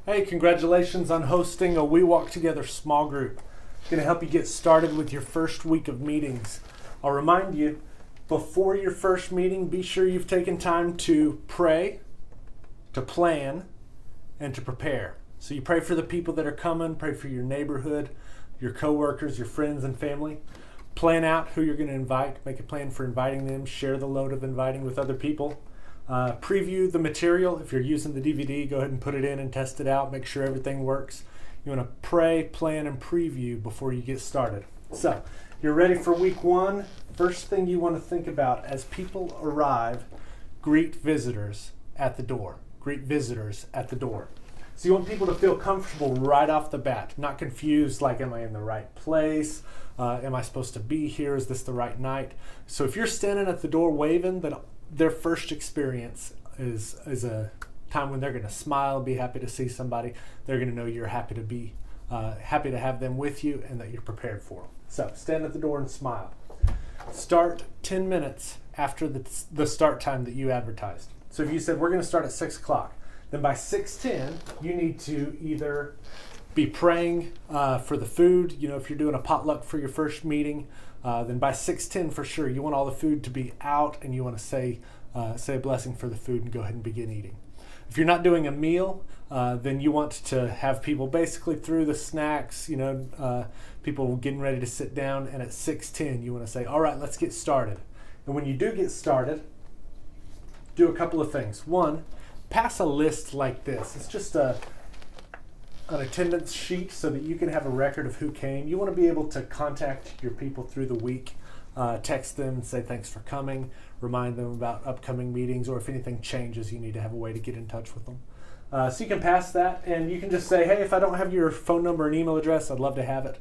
Hey, congratulations on hosting a We Walk Together small group. It's going to help you get started with your first week of meetings. I'll remind you, before your first meeting, be sure you've taken time to pray, to plan, and to prepare. So you pray for the people that are coming, pray for your neighborhood, your coworkers, your friends and family. Plan out who you're going to invite, make a plan for inviting them, share the load of inviting with other people. Preview the material. If you're using the DVD, go ahead and put it in and test it out. Make sure everything works. You want to pray, plan, and preview before you get started. So, you're ready for week one. First thing you want to think about as people arrive, greet visitors at the door. Greet visitors at the door. So you want people to feel comfortable right off the bat, not confused like, am I in the right place? Am I supposed to be here? Is this the right night? So if you're standing at the door waving, then their first experience is a time when they're going to smile, be happy to see somebody. They're going to know you're happy to have them with you and that you're prepared for them. So stand at the door and smile. Start 10 minutes after the start time that you advertised. So if you said we're going to start at 6 o'clock, then by 6:10 you need to either be praying for the food. You know, if you're doing a potluck for your first meeting, then by 6:10 for sure you want all the food to be out and you want to say a blessing for the food and go ahead and begin eating. If you're not doing a meal, then you want to have people basically through the snacks, people getting ready to sit down, and at 6:10 you want to say, all right, let's get started. And when you do get started, do a couple of things. One, pass a list like this. It's just an attendance sheet so that you can have a record of who came. You want to be able to contact your people through the week, text them and say thanks for coming, remind them about upcoming meetings, or if anything changes, you need to have a way to get in touch with them. So you can pass that, and you can just say, hey, if I don't have your phone number and email address, I'd love to have it.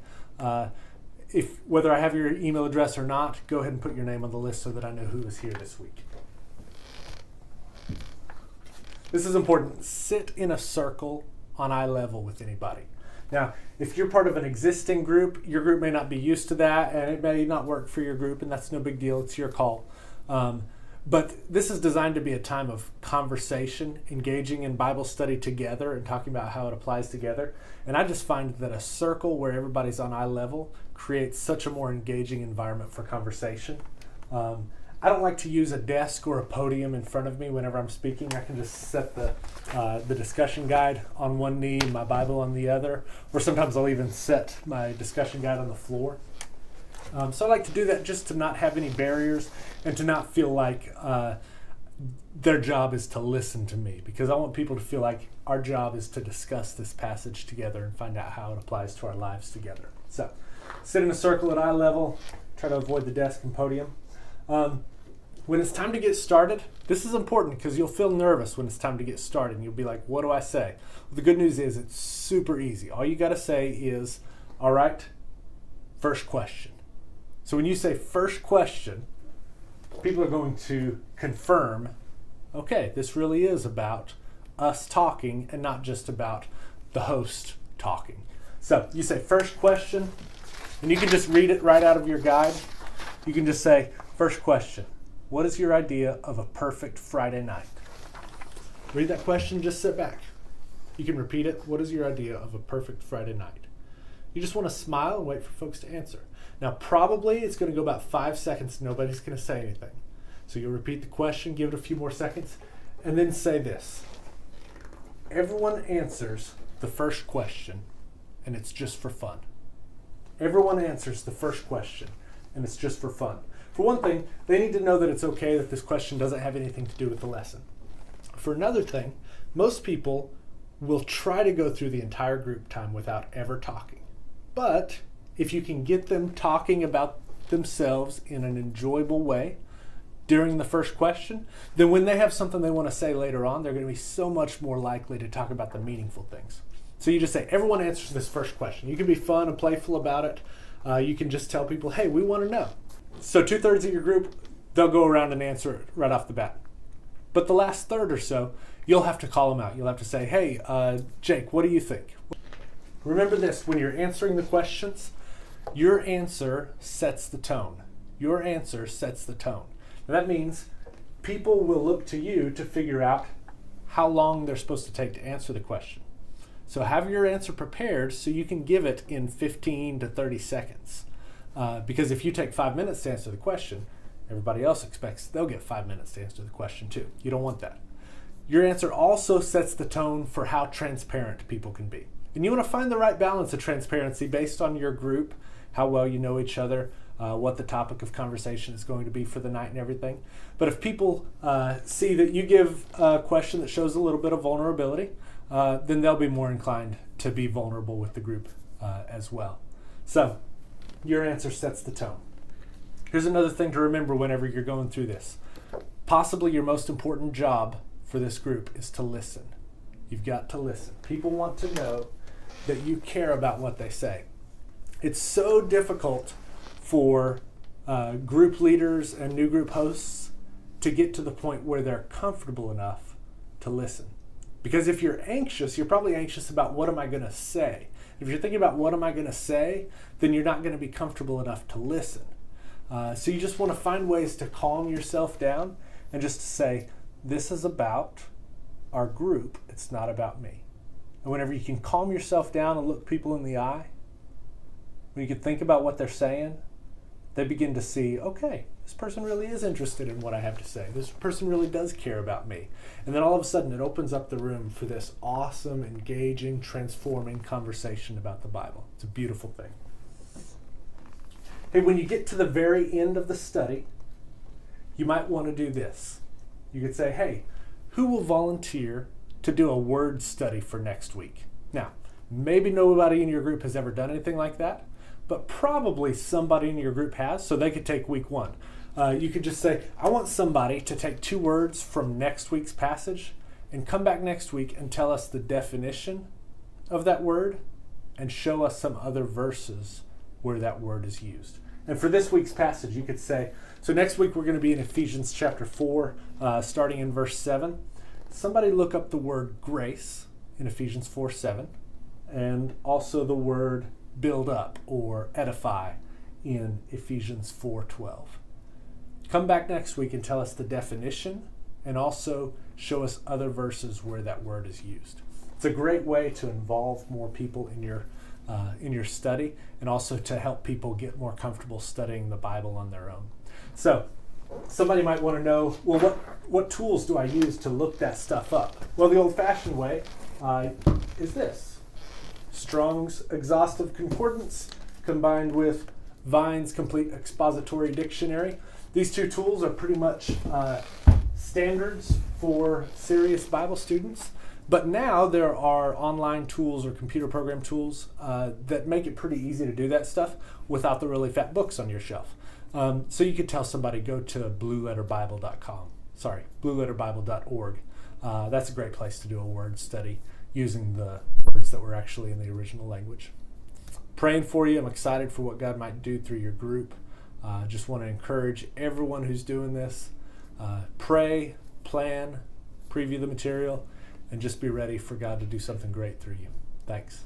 Whether I have your email address or not, go ahead and put your name on the list so that I know who is here this week. This is important. Sit in a circle on eye level with anybody. Now, if you're part of an existing group, your group may not be used to that, and it may not work for your group, and that's no big deal. It's your call. But this is designed to be a time of conversation, engaging in Bible study together and talking about how it applies together. And I just find that a circle where everybody's on eye level creates such a more engaging environment for conversation. I don't like to use a desk or a podium in front of me whenever I'm speaking. I can just set the discussion guide on one knee, my Bible on the other, or sometimes I'll even set my discussion guide on the floor. So I like to do that just to not have any barriers and to not feel like their job is to listen to me, because I want people to feel like our job is to discuss this passage together and find out how it applies to our lives together. So sit in a circle at eye level, try to avoid the desk and podium. When it's time to get started, this is important because you'll feel nervous when it's time to get started. And you'll be like, what do I say? Well, the good news is it's super easy. All you got to say is, all right, first question. So when you say first question, people are going to confirm, okay, this really is about us talking and not just about the host talking. So you say first question, and you can just read it right out of your guide. You can just say, first question. What is your idea of a perfect Friday night? Read that question, just sit back. You can repeat it. What is your idea of a perfect Friday night? You just want to smile and wait for folks to answer. Now, probably it's going to go about 5 seconds. Nobody's going to say anything. So you'll repeat the question, give it a few more seconds, and then say this. Everyone answers the first question, and it's just for fun. Everyone answers the first question, and it's just for fun. For one thing, they need to know that it's okay that this question doesn't have anything to do with the lesson. For another thing, most people will try to go through the entire group time without ever talking. But if you can get them talking about themselves in an enjoyable way during the first question, then when they have something they want to say later on, they're going to be so much more likely to talk about the meaningful things. So you just say, everyone answers this first question. You can be fun and playful about it. You can just tell people, hey, we want to know. So 2/3 of your group, they'll go around and answer it right off the bat. But the last third or so, you'll have to call them out. You'll have to say, hey, Jake, what do you think? Remember this, when you're answering the questions, your answer sets the tone. Your answer sets the tone. Now that means people will look to you to figure out how long they're supposed to take to answer the question. So have your answer prepared so you can give it in 15 to 30 seconds. Because if you take 5 minutes to answer the question, everybody else expects they'll get 5 minutes to answer the question too. You don't want that. Your answer also sets the tone for how transparent people can be. And you want to find the right balance of transparency based on your group, how well you know each other, what the topic of conversation is going to be for the night and everything. But if people see that you give a question that shows a little bit of vulnerability, then they'll be more inclined to be vulnerable with the group as well. So your answer sets the tone. Here's another thing to remember whenever you're going through this. Possibly your most important job for this group is to listen. You've got to listen. People want to know that you care about what they say. It's so difficult for group leaders and new group hosts to get to the point where they're comfortable enough to listen. Because if you're anxious, you're probably anxious about what am I going to say. If you're thinking about what am I going to say, then you're not going to be comfortable enough to listen. So you just want to find ways to calm yourself down and just to say, this is about our group, it's not about me. And whenever you can calm yourself down and look people in the eye, when you can think about what they're saying, they begin to see, okay, this person really is interested in what I have to say. This person really does care about me. And then all of a sudden it opens up the room for this awesome, engaging, transforming conversation about the Bible. It's a beautiful thing. Hey, when you get to the very end of the study, you might want to do this. You could say, hey, who will volunteer to do a word study for next week? Now, maybe nobody in your group has ever done anything like that, but probably somebody in your group has, so they could take week 1. You could just say, I want somebody to take 2 words from next week's passage and come back next week and tell us the definition of that word and show us some other verses where that word is used. And for this week's passage, you could say, so next week we're going to be in Ephesians chapter 4, starting in verse 7. Somebody look up the word grace in Ephesians 4:7, and also the word build up or edify in Ephesians 4:12. Come back next week and tell us the definition and also show us other verses where that word is used. It's a great way to involve more people in your study and also to help people get more comfortable studying the Bible on their own. So somebody might want to know, well, what tools do I use to look that stuff up? Well, the old-fashioned way is this. Strong's Exhaustive Concordance combined with Vine's Complete Expository Dictionary. These 2 tools are pretty much standards for serious Bible students. But now there are online tools or computer program tools that make it pretty easy to do that stuff without the really fat books on your shelf. So you could tell somebody, go to blueletterbible.org. That's a great place to do a word study using the words that were actually in the original language. Praying for you. I'm excited for what God might do through your group. Just want to encourage everyone who's doing this. Pray, plan, preview the material, and just be ready for God to do something great through you. Thanks.